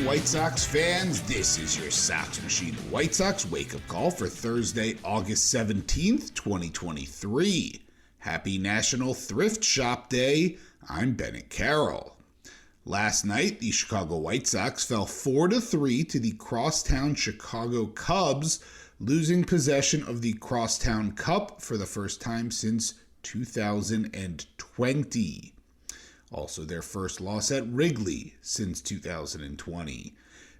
morning, White Sox fans. This is your Sox Machine White Sox wake-up call for Thursday, August 17th, 2023. Happy National Thrift Shop Day. I'm Bennett Carroll. Last night, the Chicago White Sox fell 4-3 to the crosstown Chicago Cubs, losing possession of the Crosstown Cup for the first time since 2020. Also their first loss at Wrigley since 2020.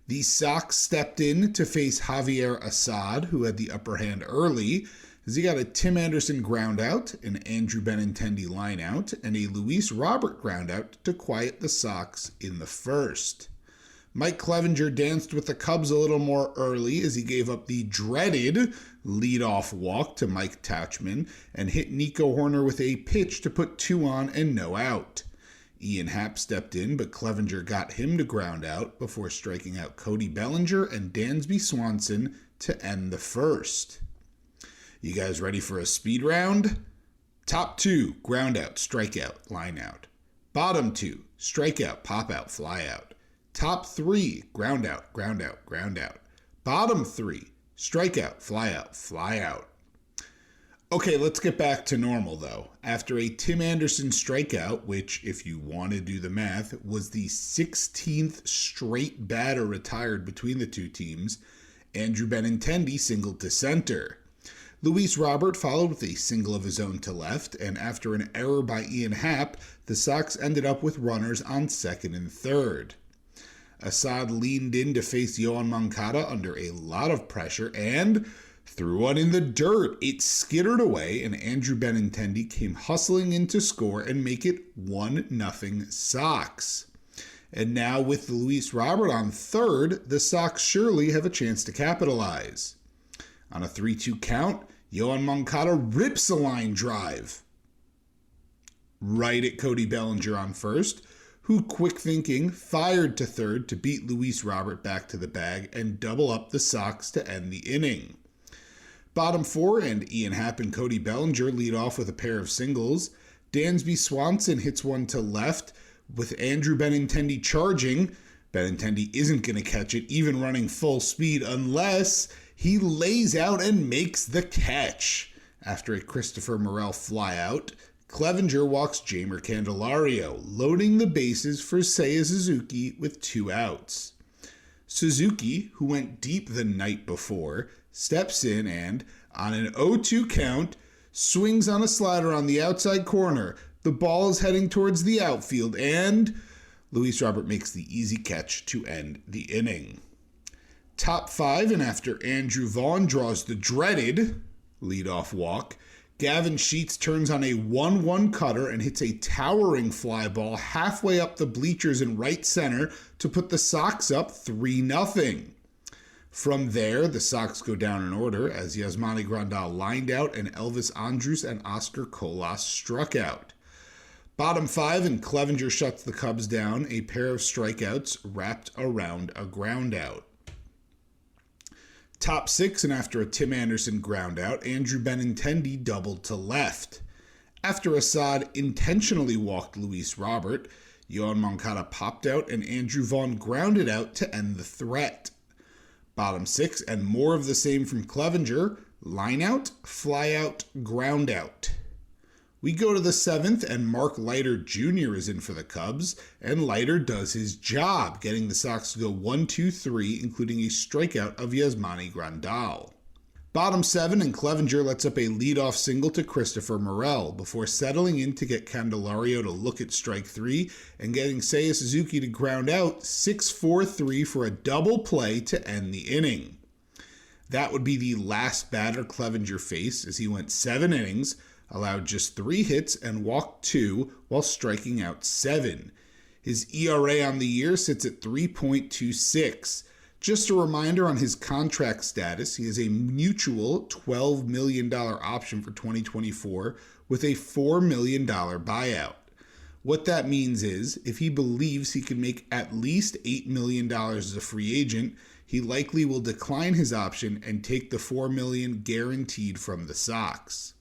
The Sox stepped in to face Javier Assad, who had the upper hand early, as he got a Tim Anderson groundout, an Andrew Benintendi lineout, and a Luis Robert groundout to quiet the Sox in the first. Mike Clevinger danced with the Cubs a little more early as he gave up the dreaded leadoff walk to Mike Tauchman and hit Nico Horner with a pitch to put 2 on and no out. Ian Happ stepped in, but Clevinger got him to ground out before striking out Cody Bellinger and Dansby Swanson to end the first. You guys ready for a speed round? Top 2, ground out, strikeout, line out. Bottom 2, strikeout, pop out, fly out. Top 3, ground out, ground out, ground out. Bottom 3, strikeout, fly out, fly out. Okay, let's get back to normal though. After a Tim Anderson strikeout, which, if you want to do the math, was the 16th straight batter retired between the two teams, Andrew Benintendi singled to center. Luis Robert followed with a single of his own to left, and after an error by Ian Happ, the Sox ended up with runners on second and third. Assad leaned in to face Yoan Moncada under a lot of pressure and threw one in the dirt. It skittered away, and Andrew Benintendi came hustling in to score and make it 1-0 Sox. And now with Luis Robert on third, the Sox surely have a chance to capitalize. On a 3-2 count, Yoan Moncada rips a line drive right at Cody Bellinger on first, who, quick thinking, fired to third to beat Luis Robert back to the bag and double up the Sox to end the inning. Bottom 4 and Ian Happ and Cody Bellinger lead off with a pair of singles. Dansby Swanson hits one to left with Andrew Benintendi charging. Benintendi isn't going to catch it, even running full speed, unless he lays out and makes the catch. After a Christopher Morel flyout, Clevinger walks Jeimer Candelario, loading the bases for Seiya Suzuki with 2 outs. Suzuki, who went deep the night before, steps in and, on an 0-2 count, swings on a slider on the outside corner. The ball is heading towards the outfield, and Luis Robert makes the easy catch to end the inning. Top 5, and after Andrew Vaughn draws the dreaded leadoff walk, Gavin Sheets turns on a 1-1 cutter and hits a towering fly ball halfway up the bleachers in right center to put the Sox up 3-0. From there, the Sox go down in order as Yasmani Grandal lined out and Elvis Andrus and Oscar Colas struck out. Bottom 5 and Clevinger shuts the Cubs down, a pair of strikeouts wrapped around a groundout. Top 6 and after a Tim Anderson groundout, Andrew Benintendi doubled to left. After Assad intentionally walked Luis Robert, Yoan Moncada popped out and Andrew Vaughn grounded out to end the threat. Bottom 6 and more of the same from Clevinger, line out, fly out, ground out. We go to the 7th and Mark Leiter Jr. is in for the Cubs, and Leiter does his job, getting the Sox to go 1-2-3, including a strikeout of Yasmani Grandal. Bottom 7 and Clevinger lets up a leadoff single to Christopher Morel before settling in to get Candelario to look at strike 3 and getting Seiya Suzuki to ground out 6-4-3 for a double play to end the inning. That would be the last batter Clevinger faced as he went 7 innings, allowed just 3 hits and walked 2 while striking out 7. His ERA on the year sits at 3.26. Just a reminder on his contract status, he has a mutual $12 million option for 2024 with a $4 million buyout. What that means is, if he believes he can make at least $8 million as a free agent, he likely will decline his option and take the $4 million guaranteed from the Sox.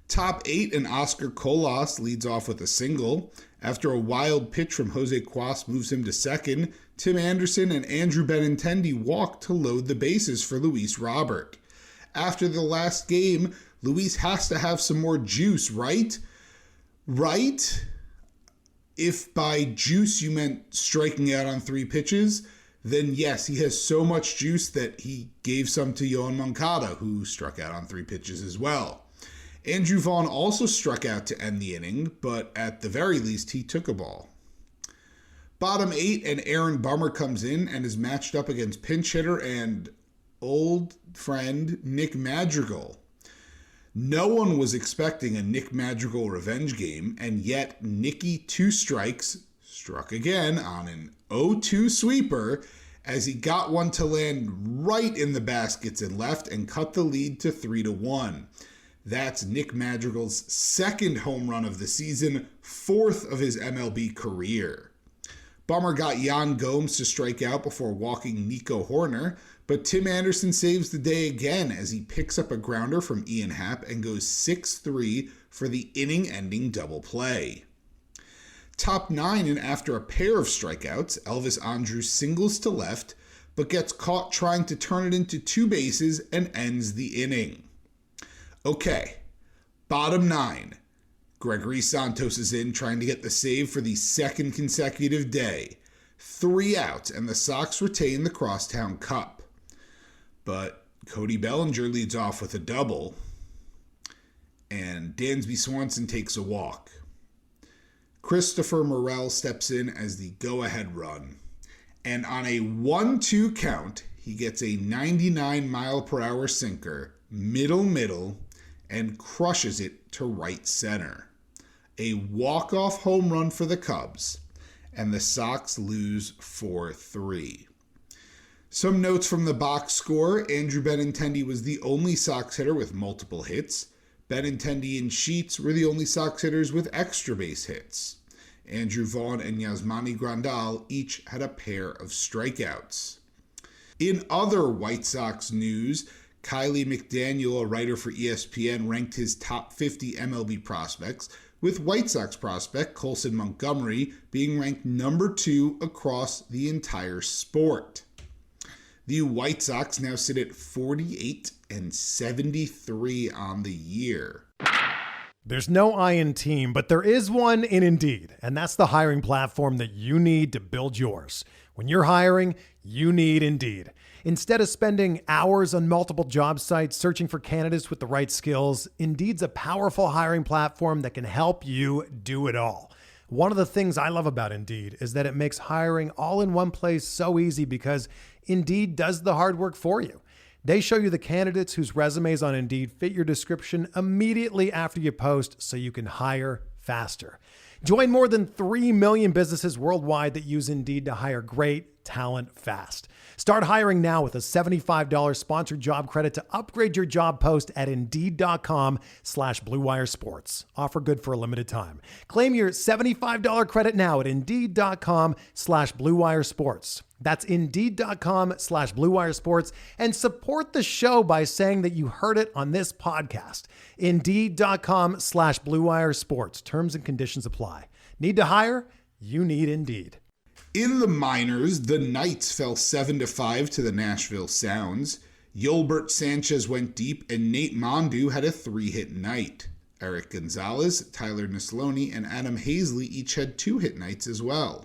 Top 8 and Oscar Colas leads off with a single. After a wild pitch from Jose Cuas moves him to second, Tim Anderson and Andrew Benintendi walk to load the bases for Luis Robert. After the last game, Luis has to have some more juice, right? Right? If by juice you meant striking out on 3 pitches, then yes, he has so much juice that he gave some to Yoan Moncada, who struck out on 3 pitches as well. Andrew Vaughn also struck out to end the inning, but at the very least, he took a ball. Bottom 8 and Aaron Bummer comes in and is matched up against pinch hitter and old friend Nick Madrigal. No one was expecting a Nick Madrigal revenge game, and yet Nicky Two Strikes struck again on an 0-2 sweeper as he got one to land right in the baskets and left and cut the lead to 3-1. That's Nick Madrigal's 2nd home run of the season, 4th of his MLB career. Bummer got Jan Gomes to strike out before walking Nico Horner, but Tim Anderson saves the day again as he picks up a grounder from Ian Happ and goes 6-3 for the inning-ending double play. Top 9 and after a pair of strikeouts, Elvis Andrus singles to left, but gets caught trying to turn it into 2 bases and ends the inning. Okay, bottom 9. Gregory Santos is in trying to get the save for the 2nd consecutive day. 3 outs and the Sox retain the Crosstown Cup. But Cody Bellinger leads off with a double, and Dansby Swanson takes a walk. Christopher Morel steps in as the go-ahead run, and on a 1-2 count, he gets a 99-mile-per-hour sinker, middle, and crushes it to right center. A walk-off home run for the Cubs, and the Sox lose 4-3. Some notes from the box score: Andrew Benintendi was the only Sox hitter with multiple hits. Benintendi and Sheets were the only Sox hitters with extra base hits. Andrew Vaughn and Yasmani Grandal each had a pair of strikeouts. In other White Sox news, Kylie McDaniel, a writer for ESPN, ranked his top 50 MLB prospects, with White Sox prospect Colson Montgomery being ranked number 2 across the entire sport. The White Sox now sit at 48-73 on the year. There's no I in team, but there is one in Indeed, and that's the hiring platform that you need to build yours. When you're hiring, you need Indeed. Instead of spending hours on multiple job sites searching for candidates with the right skills, Indeed's a powerful hiring platform that can help you do it all. One of the things I love about Indeed is that it makes hiring all in one place so easy because Indeed does the hard work for you. They show you the candidates whose resumes on Indeed fit your description immediately after you post so you can hire faster. Join more than 3 million businesses worldwide that use Indeed to hire great talent fast. Start hiring now with a $75 sponsored job credit to upgrade your job post at Indeed.com/Blue Wire Sports. Offer good for a limited time. Claim your $75 credit now at Indeed.com/Blue Wire Sports. That's Indeed.com/Blue Wire Sports, and support the show by saying that you heard it on this podcast. Indeed.com/Blue Wire Sports. Terms and conditions apply. Need to hire? You need Indeed. In the minors, the Knights fell 7-5 to the Nashville Sounds. Yolbert Sanchez went deep, and Nate Mondu had a 3-hit night. Eric Gonzalez, Tyler Neslony, and Adam Hazley each had 2-hit nights as well.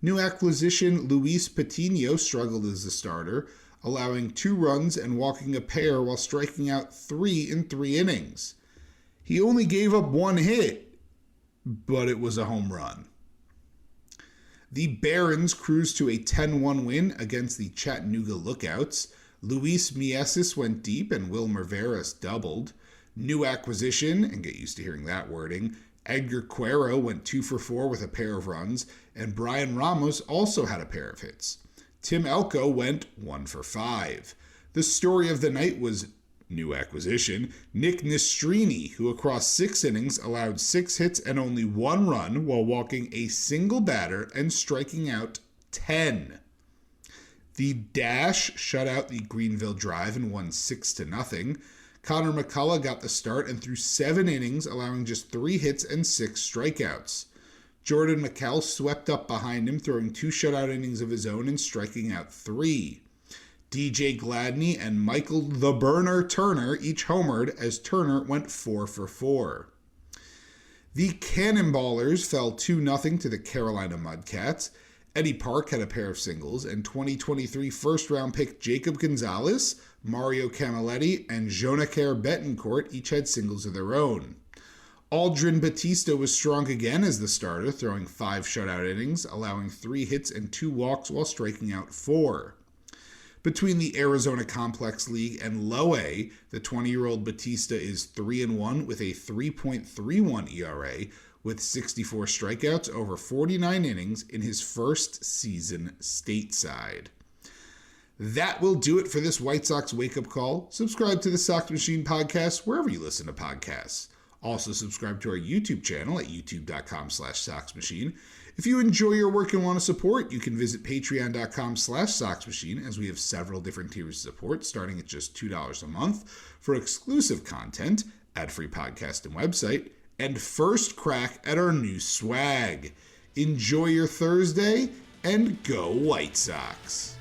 New acquisition Luis Patino struggled as a starter, allowing 2 runs and walking a pair while striking out 3 in 3 innings. He only gave up 1 hit, but it was a home run. The Barons cruised to a 10-1 win against the Chattanooga Lookouts. Luis Mieses went deep and Wilmer Veras doubled. New acquisition, and get used to hearing that wording, Edgar Cuero went 2 for 4 with a pair of runs, and Brian Ramos also had a pair of hits. Tim Elko went 1 for 5. The story of the night was new acquisition Nick Nastrini, who across 6 innings allowed 6 hits and only 1 run while walking a single batter and striking out 10. The Dash shut out the Greenville Drive and won 6-0. Connor McCullough got the start and threw 7 innings, allowing just 3 hits and 6 strikeouts. Jordan McKell swept up behind him, throwing 2 shutout innings of his own and striking out 3. DJ Gladney and Michael the Burner Turner each homered as Turner went 4 for 4. The Cannonballers fell 2-0 to the Carolina Mudcats. Eddie Park had a pair of singles, and 2023 first-round pick Jacob Gonzalez, Mario Camilletti, and Jonacare Betancourt each had singles of their own. Aldrin Batista was strong again as the starter, throwing 5 shutout innings, allowing 3 hits and 2 walks while striking out 4. Between the Arizona Complex League and Low A, the 20-year-old Batista is 3-1 with a 3.31 ERA, with 64 strikeouts over 49 innings in his first season stateside. That will do it for this White Sox wake-up call. Subscribe to the Sox Machine podcast wherever you listen to podcasts. Also subscribe to our YouTube channel at youtube.com/SoxMachine. If you enjoy your work and want to support, you can visit patreon.com/SoxMachine, as we have several different tiers of support starting at just $2 a month for exclusive content, ad-free podcast and website, and first crack at our new swag. Enjoy your Thursday, and go White Sox!